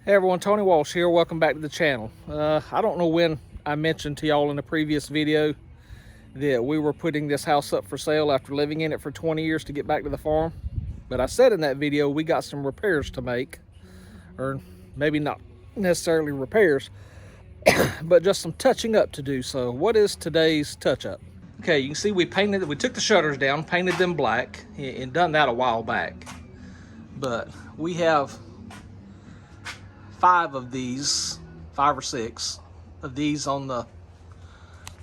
Hey everyone, Tony Walsh here. Welcome back to the channel. I don't know when I mentioned to y'all in the previous video that we were putting this house up for sale after living in it for 20 years to get back to the farm. But I said in that video we got some repairs to make, or maybe not necessarily repairs, but just some touching up to do. So what is today's touch up? Okay, you can see we took the shutters down, painted them black, and done that a while back. But we have 5 or 6 of these on the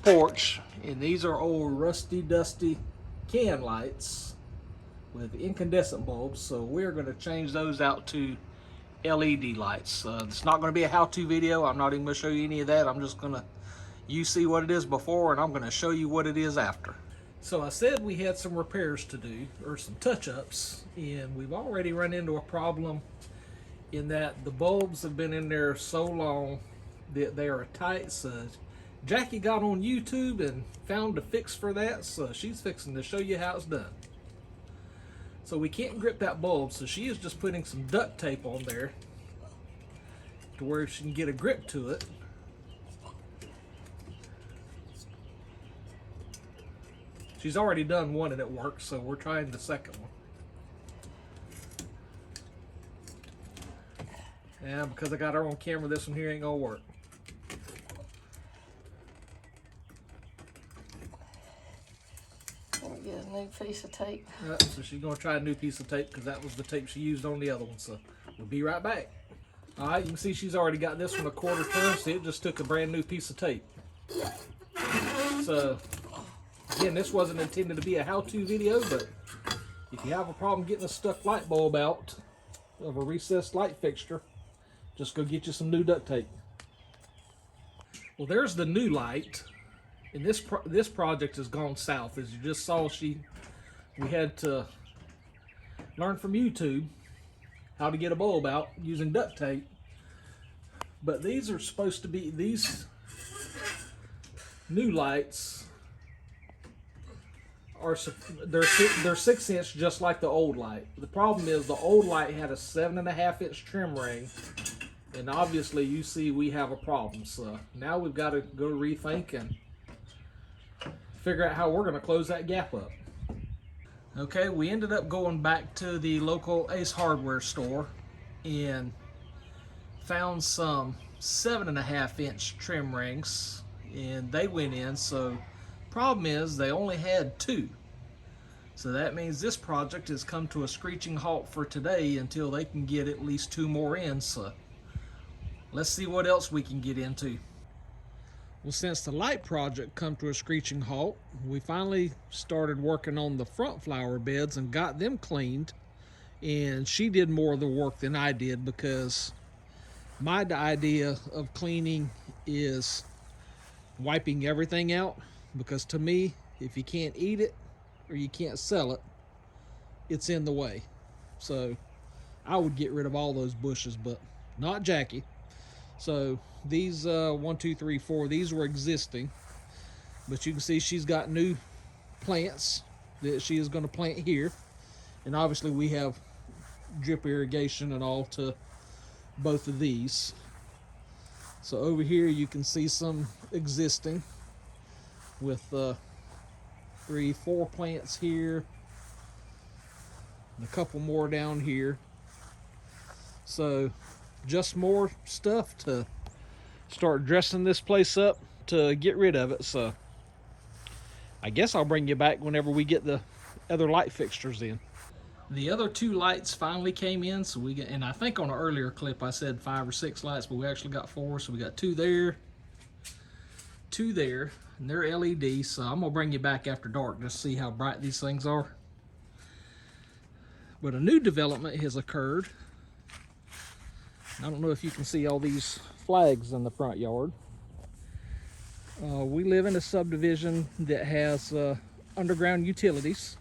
porch, and these are old rusty dusty can lights with incandescent bulbs, so we're going to change those out to LED lights. It's not going to be a how-to video. I'm not even going to show you any of that. I'm just going to, you see what it is before, and I'm going to show you what it is after. So I said we had some repairs to do, or some touch-ups, and we've already run into a problem in that the bulbs have been in there so long that they are tight. So Jackie got on YouTube and found a fix for that, so she's fixing to show you how it's done. So we can't grip that bulb, so she is just putting some duct tape on there to where she can get a grip to it. She's already done one and it works, so we're trying the second one. Yeah, because I got her on camera, this one here ain't gonna work. Let me get a new piece of tape. So she's gonna try a new piece of tape because that was the tape she used on the other one. So we'll be right back. All right, you can see she's already got this one a quarter turn. See, it just took a brand new piece of tape. So again, this wasn't intended to be a how-to video, but if you have a problem getting a stuck light bulb out of a recessed light fixture, just go get you some new duct tape. Well, there's the new light, and this project has gone south. As you just saw, we had to learn from YouTube how to get a bulb out using duct tape. But these are supposed to be, these new lights are, they're 6-inch just like the old light. The problem is the old light had a 7.5-inch trim ring, and obviously you see we have a problem. So now we've got to go rethink and figure out how we're going to close that gap up. Okay, we ended up going back to the local Ace Hardware store and found some 7.5-inch trim rings, and they went in. So problem is they only had 2. So that means this project has come to a screeching halt for today until they can get at least 2 more in. So let's see what else we can get into. Well, since the light project come to a screeching halt, we finally started working on the front flower beds and got them cleaned. And she did more of the work than I did, because my idea of cleaning is wiping everything out, because to me, if you can't eat it or you can't sell it, it's in the way. So I would get rid of all those bushes, but not Jackie. So these 1, 2, 3, 4, these were existing, but you can see she's got new plants that she is going to plant here, and obviously we have drip irrigation and all to both of these. So over here you can see some existing with 3, 4 plants here and a couple more down here. So just more stuff to start dressing this place up to get rid of it. So I guess I'll bring you back whenever we get the other light fixtures in. The other 2 lights finally came in, so we got, and I think on an earlier clip I said 5 or 6 lights, but we actually got 4. So we got 2 there, 2 there, and they're LED. So I'm gonna bring you back after dark just to see how bright these things are. But a new development has occurred. I don't know if you can see all these flags in the front yard. We live in a subdivision that has underground utilities.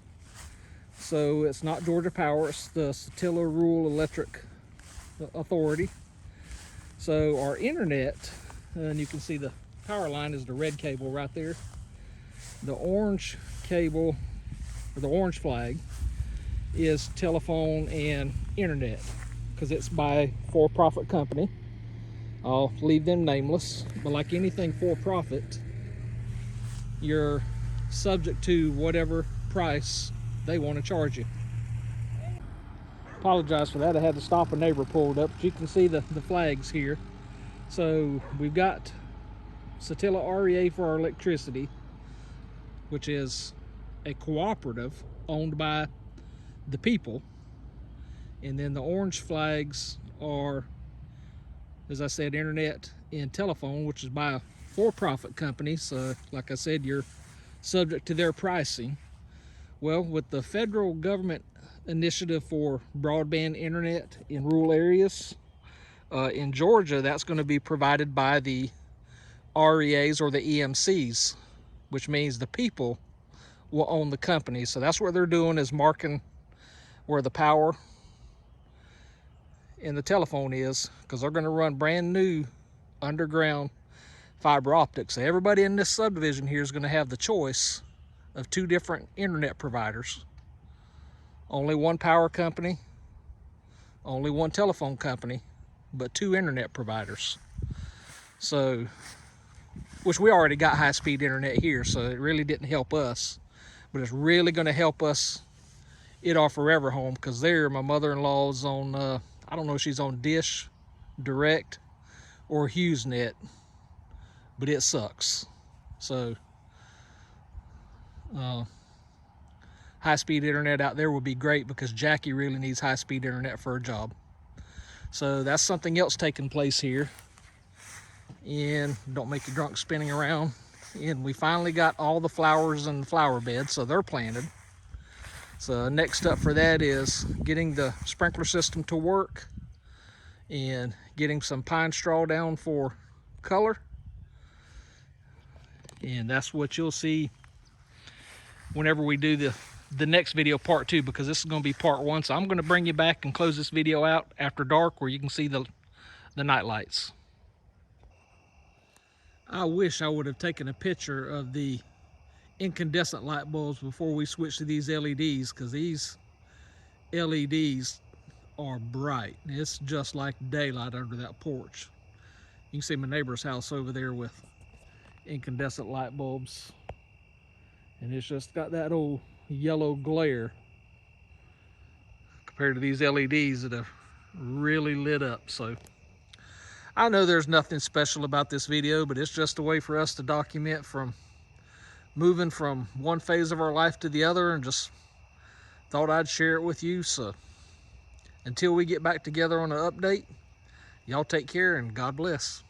So it's not Georgia Power, it's the Satilla Rural Electric Authority. So our internet, and you can see the power line is the red cable right there. The orange cable, or the orange flag, is telephone and internet because it's by a for-profit company. I'll leave them nameless, but like anything for-profit, you're subject to whatever price they want to charge you. Apologize for that. I had to stop. A neighbor pulled up. But you can see the flags here. So we've got Satilla REA for our electricity, which is a cooperative owned by the people. And then the orange flags are, as I said, internet and telephone, which is by a for-profit company. So like I said, you're subject to their pricing. Well, with the federal government initiative for broadband internet in rural areas, in Georgia, that's going to be provided by the REAs or the EMCs, which means the people will own the company. So that's what they're doing, is marking where the power and the telephone is, because they're going to run brand new underground fiber optics. So everybody in this subdivision here is going to have the choice of 2 different internet providers. Only one power company, only one telephone company, but 2 internet providers. So, which we already got high-speed internet here, so it really didn't help us, but it's really going to help us at our forever home, because there my mother-in-law's on, I don't know if she's on Dish, Direct, or HughesNet, but it sucks. So high-speed internet out there would be great, because Jackie really needs high-speed internet for her job. So that's something else taking place here. And don't make you drunk spinning around. And we finally got all the flowers in the flower bed, so they're planted. So next up for that is getting the sprinkler system to work and getting some pine straw down for color. And that's what you'll see whenever we do the next video, part 2, because this is going to be part 1. So I'm going to bring you back and close this video out after dark, where you can see the night lights. I wish I would have taken a picture of the incandescent light bulbs before we switch to these LEDs, because these LEDs are bright. It's just like daylight under that porch. You can see my neighbor's house over there with incandescent light bulbs, and it's just got that old yellow glare compared to these LEDs that have really lit up. So I know there's nothing special about this video, but it's just a way for us to document from moving from one phase of our life to the other, and just thought I'd share it with you. So until we get back together on an update, y'all take care and God bless.